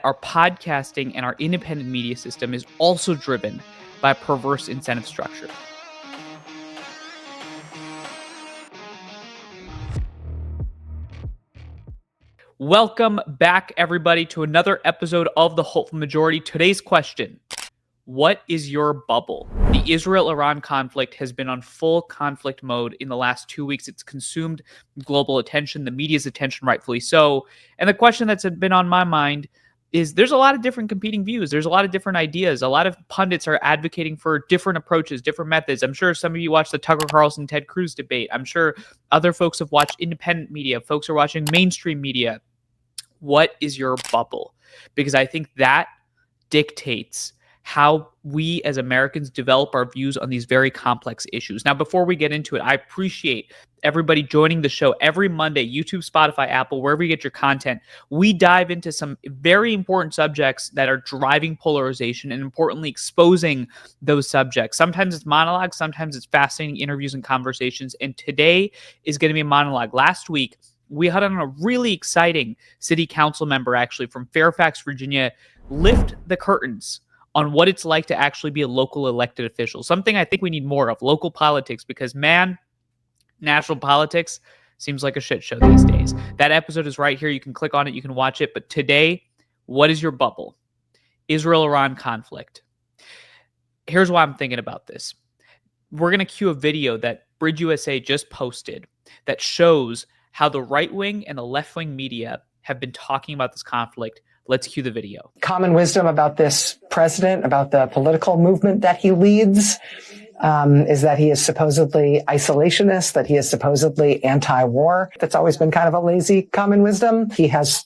Our podcasting and our independent media system is also driven by a perverse incentive structure. Welcome back, everybody, to another episode of The Hopeful Majority. Today's question: what is your bubble? The Israel-Iran conflict has been on full conflict mode in the last 2 weeks. It's consumed global attention, the media's attention, rightfully so. And the question that's been on my mind is there's a lot of different competing views. There's a lot of different ideas. A lot of pundits are advocating for different approaches, different methods. I'm sure some of you watched the Tucker Carlson, Ted Cruz debate. I'm sure other folks have watched independent media. Folks are watching mainstream media. What is your bubble? Because I think that dictates how we as Americans develop our views on these very complex issues. Now, before we get into it, I appreciate everybody joining the show every Monday, YouTube, Spotify, Apple, wherever you get your content. We dive into some very important subjects that are driving polarization and, importantly, exposing those subjects. Sometimes it's monologues, sometimes it's fascinating interviews and conversations. And today is going to be a monologue. Last week, we had on a really exciting city council member, actually, from Fairfax, Virginia, lift the curtains on what it's like to actually be a local elected official. Something I think we need more of, local politics, because, man, national politics seems like a shit show these days. That episode is right here. You can click on it. You can watch it. But today, what is your bubble? Israel-Iran conflict. Here's why I'm thinking about this. We're going to cue a video that Bridge USA just posted that shows how the right-wing and the left-wing media have been talking about this conflict. Let's cue the video. Common wisdom about this president, about the political movement that he leads, is that he is supposedly isolationist, that he is supposedly anti-war. That's always been kind of a lazy common wisdom. He has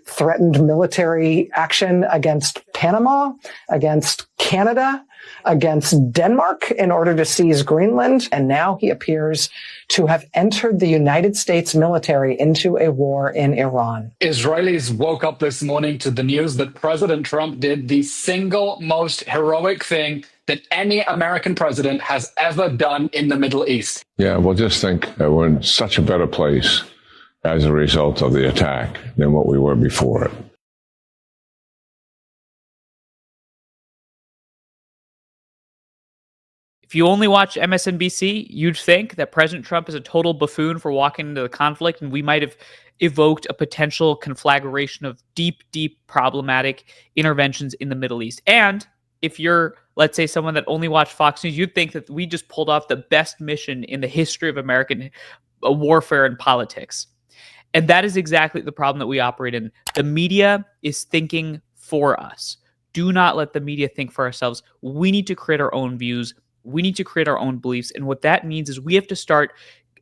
threatened military action against Panama, against Canada, against Denmark in order to seize Greenland. And now he appears to have entered the United States military into a war in Iran. Israelis woke up this morning to the news that President Trump did the single most heroic thing that any American president has ever done in the Middle East. Yeah, well, just think we're in such a better place as a result of the attack than what we were before it. If you only watch MSNBC, you'd think that President Trump is a total buffoon for walking into the conflict, and we might have evoked a potential conflagration of deep, deep problematic interventions in the Middle East. And if you're, let's say, someone that only watched Fox News, you'd think that we just pulled off the best mission in the history of American warfare and politics. And that is exactly the problem that we operate in. The media is thinking for us. Do not let the media think for ourselves. We need to create our own views. We need to create our own beliefs. And what that means is we have to start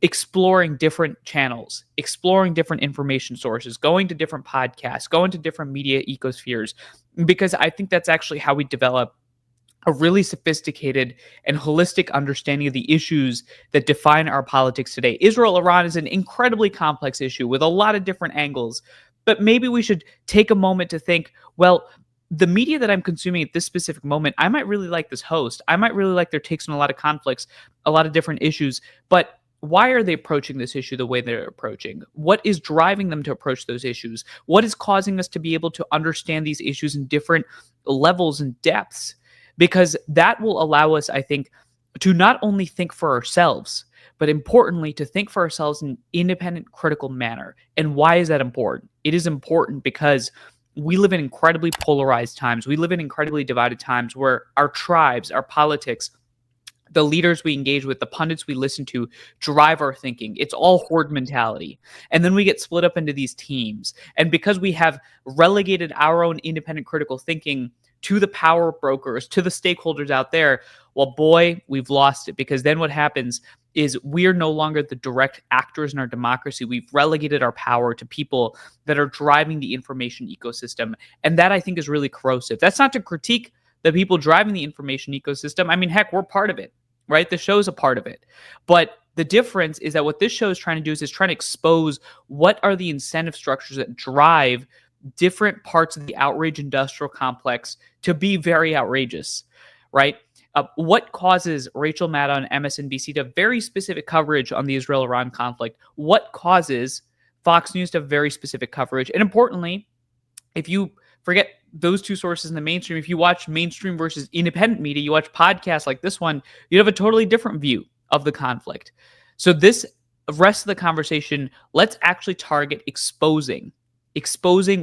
exploring different channels, exploring different information sources, going to different podcasts, going to different media ecospheres, because I think that's actually how we develop a really sophisticated and holistic understanding of the issues that define our politics today. Israel-Iran is an incredibly complex issue with a lot of different angles, but maybe we should take a moment to think, well, the media that I'm consuming at this specific moment, I might really like this host. I might really like their takes on a lot of conflicts, a lot of different issues. But why are they approaching this issue the way they're approaching? What is driving them to approach those issues? What is causing us to be able to understand these issues in different levels and depths? Because that will allow us, I think, to not only think for ourselves, but importantly, to think for ourselves in an independent, critical manner. And why is that important? It is important because we live in incredibly polarized times. We live in incredibly divided times where our tribes, our politics, the leaders we engage with, the pundits we listen to drive our thinking. It's all horde mentality. And then we get split up into these teams. And because we have relegated our own independent critical thinking to the power brokers, to the stakeholders out there, well, boy, we've lost it. Because then what happens is we're no longer the direct actors in our democracy. We've relegated our power to people that are driving the information ecosystem. And that, I think, is really corrosive. That's not to critique the people driving the information ecosystem. I mean, heck, we're part of it, right? The show's a part of it. But the difference is that what this show is trying to do is trying to expose what are the incentive structures that drive different parts of the outrage industrial complex to be very outrageous, right? What causes Rachel Maddow on MSNBC to have very specific coverage on the Israel-Iran conflict? What causes Fox News to have very specific coverage? And importantly, if you forget those two sources in the mainstream, if you watch mainstream versus independent media, you watch podcasts like this one, you'd have a totally different view of the conflict. So this rest of the conversation, let's actually target exposing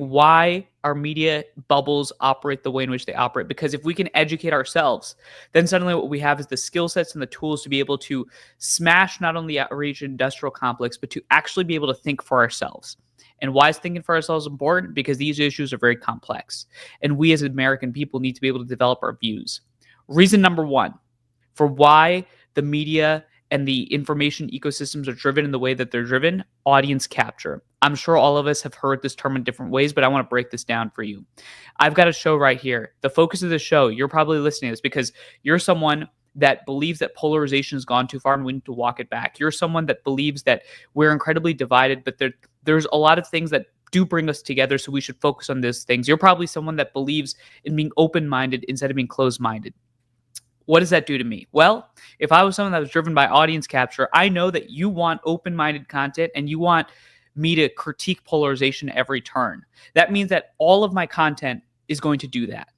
why our media bubbles operate the way in which they operate. Because if we can educate ourselves, then suddenly what we have is the skill sets and the tools to be able to smash not only the outrage industrial complex, but to actually be able to think for ourselves. And why is thinking for ourselves important? Because these issues are very complex. And we as American people need to be able to develop our views. Reason number one for why the media and the information ecosystems are driven in the way that they're driven: audience capture. I'm sure all of us have heard this term in different ways, but I want to break this down for you. I've got a show right here. The focus of the show, you're probably listening to this because you're someone that believes that polarization has gone too far and we need to walk it back. You're someone that believes that we're incredibly divided, but there's a lot of things that do bring us together, so we should focus on those things. You're probably someone that believes in being open-minded instead of being closed-minded. What does that do to me? Well, if I was someone that was driven by audience capture, I know that you want open-minded content and you want me to critique polarization every turn. That means that all of my content is going to do that.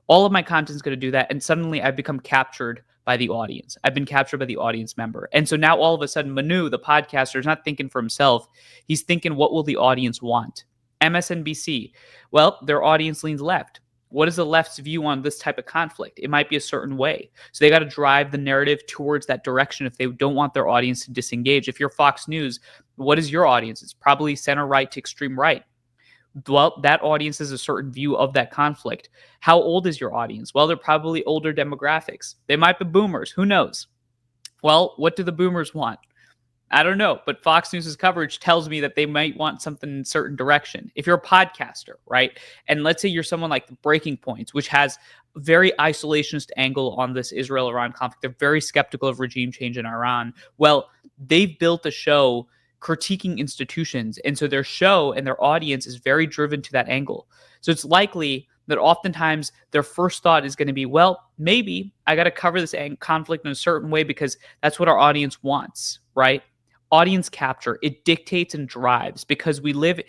All of my content is going to do that. And suddenly I've become captured by the audience. I've been captured by the audience member. And so now all of a sudden, Manu, the podcaster, is not thinking for himself. He's thinking, what will the audience want? MSNBC, well, their audience leans left. What is the left's view on this type of conflict? It might be a certain way. So they got to drive the narrative towards that direction if they don't want their audience to disengage. If you're Fox News, what is your audience? It's probably center right to extreme right. Well, that audience has a certain view of that conflict. How old is your audience? Well, they're probably older demographics. They might be boomers. Who knows? Well, what do the boomers want? I don't know, but Fox News' coverage tells me that they might want something in a certain direction. If you're a podcaster, right? And let's say you're someone like Breaking Points, which has a very isolationist angle on this Israel-Iran conflict. They're very skeptical of regime change in Iran. Well, they've built a show critiquing institutions. And so their show and their audience is very driven to that angle. So it's likely that oftentimes their first thought is going to be, well, maybe I got to cover this conflict in a certain way because that's what our audience wants, right? Audience capture, it dictates and drives because we live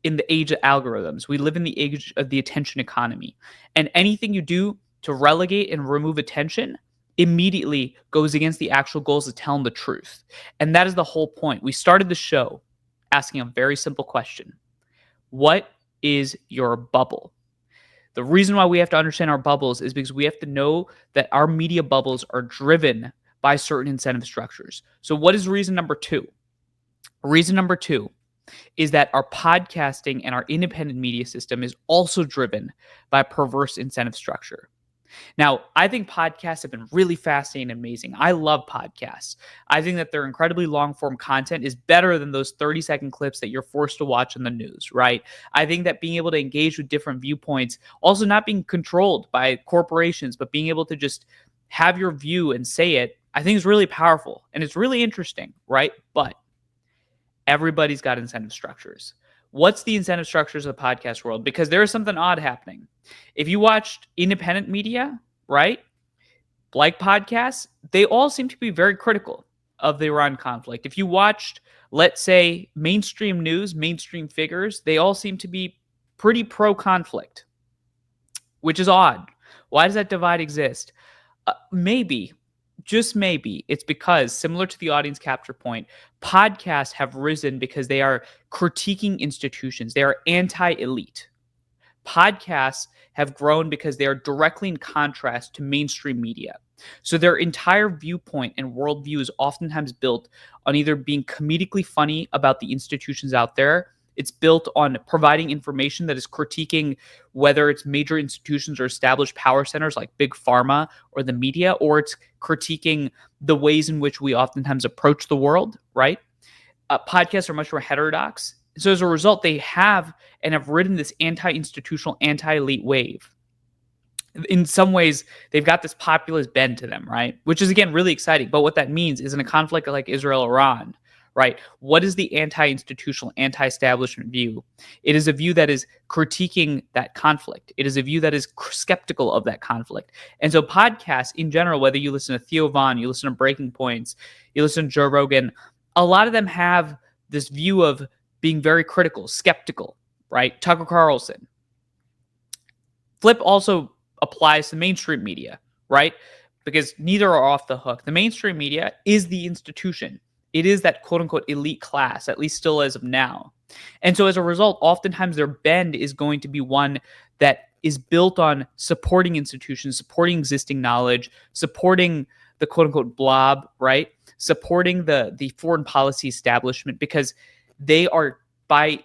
in the age of algorithms. We live in the age of the attention economy. And anything you do to relegate and remove attention immediately goes against the actual goals of telling the truth. And that is the whole point. We started the show asking a very simple question. What is your bubble? The reason why we have to understand our bubbles is because we have to know that our media bubbles are driven by certain incentive structures. So what is reason number two? Reason number two is that our podcasting and our independent media system is also driven by a perverse incentive structure. Now, I think podcasts have been really fascinating and amazing. I love podcasts. I think that their incredibly long-form content is better than those 30-second clips that you're forced to watch in the news, right? I think that being able to engage with different viewpoints, also not being controlled by corporations, but being able to just have your view and say it, I think is really powerful. And it's really interesting, right? But everybody's got incentive structures. What's the incentive structures of the podcast world? Because there is something odd happening. If you watched independent media, right, like podcasts, they all seem to be very critical of the Iran conflict. If you watched, let's say, mainstream news, mainstream figures, they all seem to be pretty pro-conflict, which is odd. Why does that divide exist? Maybe, just maybe, it's because, similar to the audience capture point, podcasts have risen because they are critiquing institutions. They are anti-elite. Podcasts have grown because they are directly in contrast to mainstream media. So their entire viewpoint and worldview is oftentimes built on either being comedically funny about the institutions out there. It's built on providing information that is critiquing whether it's major institutions or established power centers like big pharma or the media, or it's critiquing the ways in which we oftentimes approach the world, right? Podcasts are much more heterodox. So as a result, they have and have ridden this anti-institutional, anti-elite wave. In some ways, they've got this populist bend to them, right? Which is, again, really exciting. But what that means is in a conflict like Israel-Iran, right? What is the anti-institutional, anti-establishment view? It is a view that is critiquing that conflict. It is a view that is skeptical of that conflict. And so podcasts in general, whether you listen to Theo Von, you listen to Breaking Points, you listen to Joe Rogan, a lot of them have this view of being very critical, skeptical, right? Tucker Carlson. flip also applies to mainstream media, right? Because neither are off the hook. The mainstream media is the institution. It is that quote unquote elite class, at least still as of now. And so as a result, oftentimes their bend is going to be one that is built on supporting institutions, supporting existing knowledge, supporting the quote unquote blob, right? Supporting the foreign policy establishment, because they are by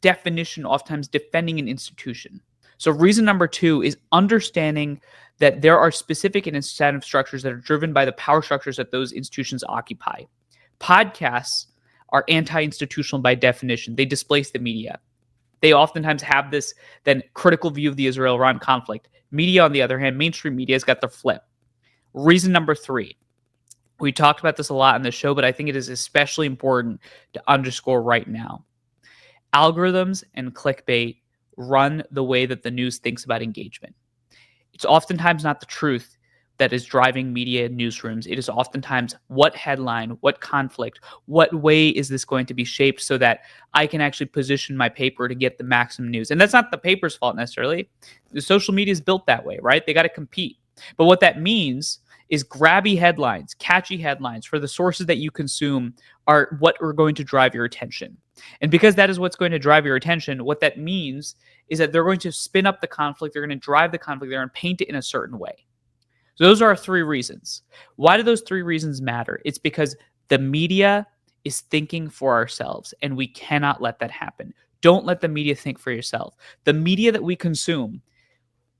definition oftentimes defending an institution. So reason number 2 is understanding that there are specific and incentive structures that are driven by the power structures that those institutions occupy. Podcasts are anti-institutional by definition. They displace the media. They oftentimes have this then critical view of the Israel-Iran conflict. Media, on the other hand, mainstream media has got the flip. Reason number 3. We talked about this a lot in the show, but I think it is especially important to underscore right now. Algorithms and clickbait run the way that the news thinks about engagement. It's oftentimes not the truth that is driving media and newsrooms. It is oftentimes what headline, what conflict, what way is this going to be shaped so that I can actually position my paper to get the maximum news. And that's not the paper's fault necessarily. The social media is built that way, right? They got to compete. But what that means is grabby headlines, catchy headlines for the sources that you consume are what are going to drive your attention. And because that is what's going to drive your attention, what that means is that they're going to spin up the conflict, they're going to drive the conflict, they're going to paint it in a certain way. So those are our 3 reasons. Why do those 3 reasons matter? It's because the media is thinking for ourselves, and we cannot let that happen. Don't let the media think for yourself. The media that we consume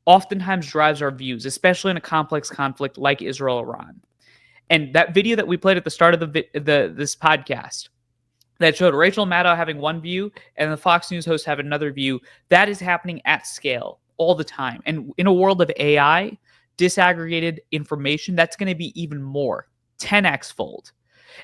oftentimes drives our views, especially in a complex conflict like Israel-Iran. And that video that we played at the start of this podcast that showed Rachel Maddow having one view and the Fox News host have another view, that is happening at scale all the time. And in a world of AI, disaggregated information, that's going to be even more, 10x fold.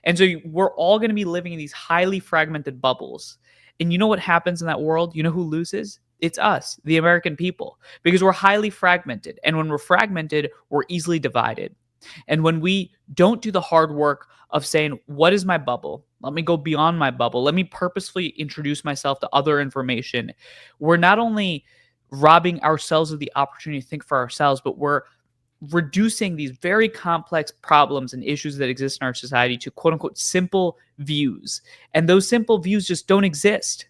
And so we're all going to be living in these highly fragmented bubbles. And you know what happens in that world? You know who loses? It's us, the American people, because we're highly fragmented. And when we're fragmented, we're easily divided. And when we don't do the hard work of saying, what is my bubble? Let me go beyond my bubble. Let me purposefully introduce myself to other information. We're not only robbing ourselves of the opportunity to think for ourselves, but we're reducing these very complex problems and issues that exist in our society to quote unquote simple views. And those simple views just don't exist,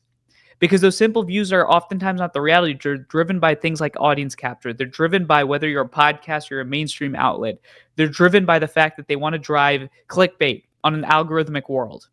because those simple views are oftentimes not the reality. They're driven by things like audience capture. They're driven by whether you're a podcast or a mainstream outlet. They're driven by the fact that they want to drive clickbait on an algorithmic world.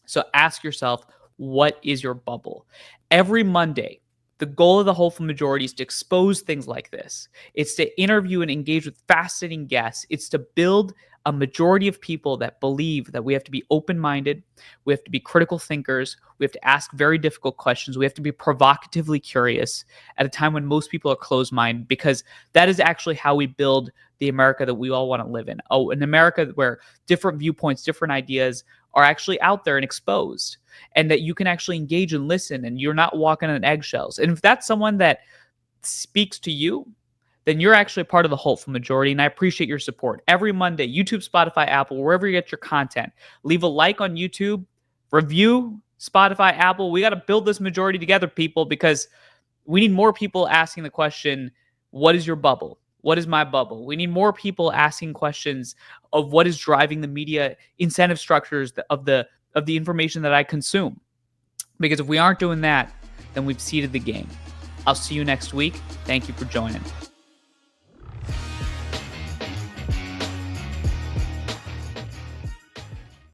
So ask yourself, what is your bubble? Every Monday, the goal of the Hopeful Majority is to expose things like this. It's to interview and engage with fascinating guests. It's to build a majority of people that believe that we have to be open-minded, we have to be critical thinkers, we have to ask very difficult questions, we have to be provocatively curious at a time when most people are closed-minded, because that is actually how we build the America that we all want to live in. Oh, an America where different viewpoints, different ideas are actually out there and exposed, and that you can actually engage and listen, and you're not walking on eggshells. And if that's someone that speaks to you, then you're actually part of the Hopeful Majority, and I appreciate your support. Every Monday, YouTube, Spotify, Apple, wherever you get your content, leave a like on YouTube, review Spotify, Apple. We got to build this majority together, people, because we need more people asking the question, what is your bubble? What is my bubble? We need more people asking questions of what is driving the media incentive structures of the information that I consume. Because if we aren't doing that, then we've seeded the game. I'll see you next week. Thank you for joining.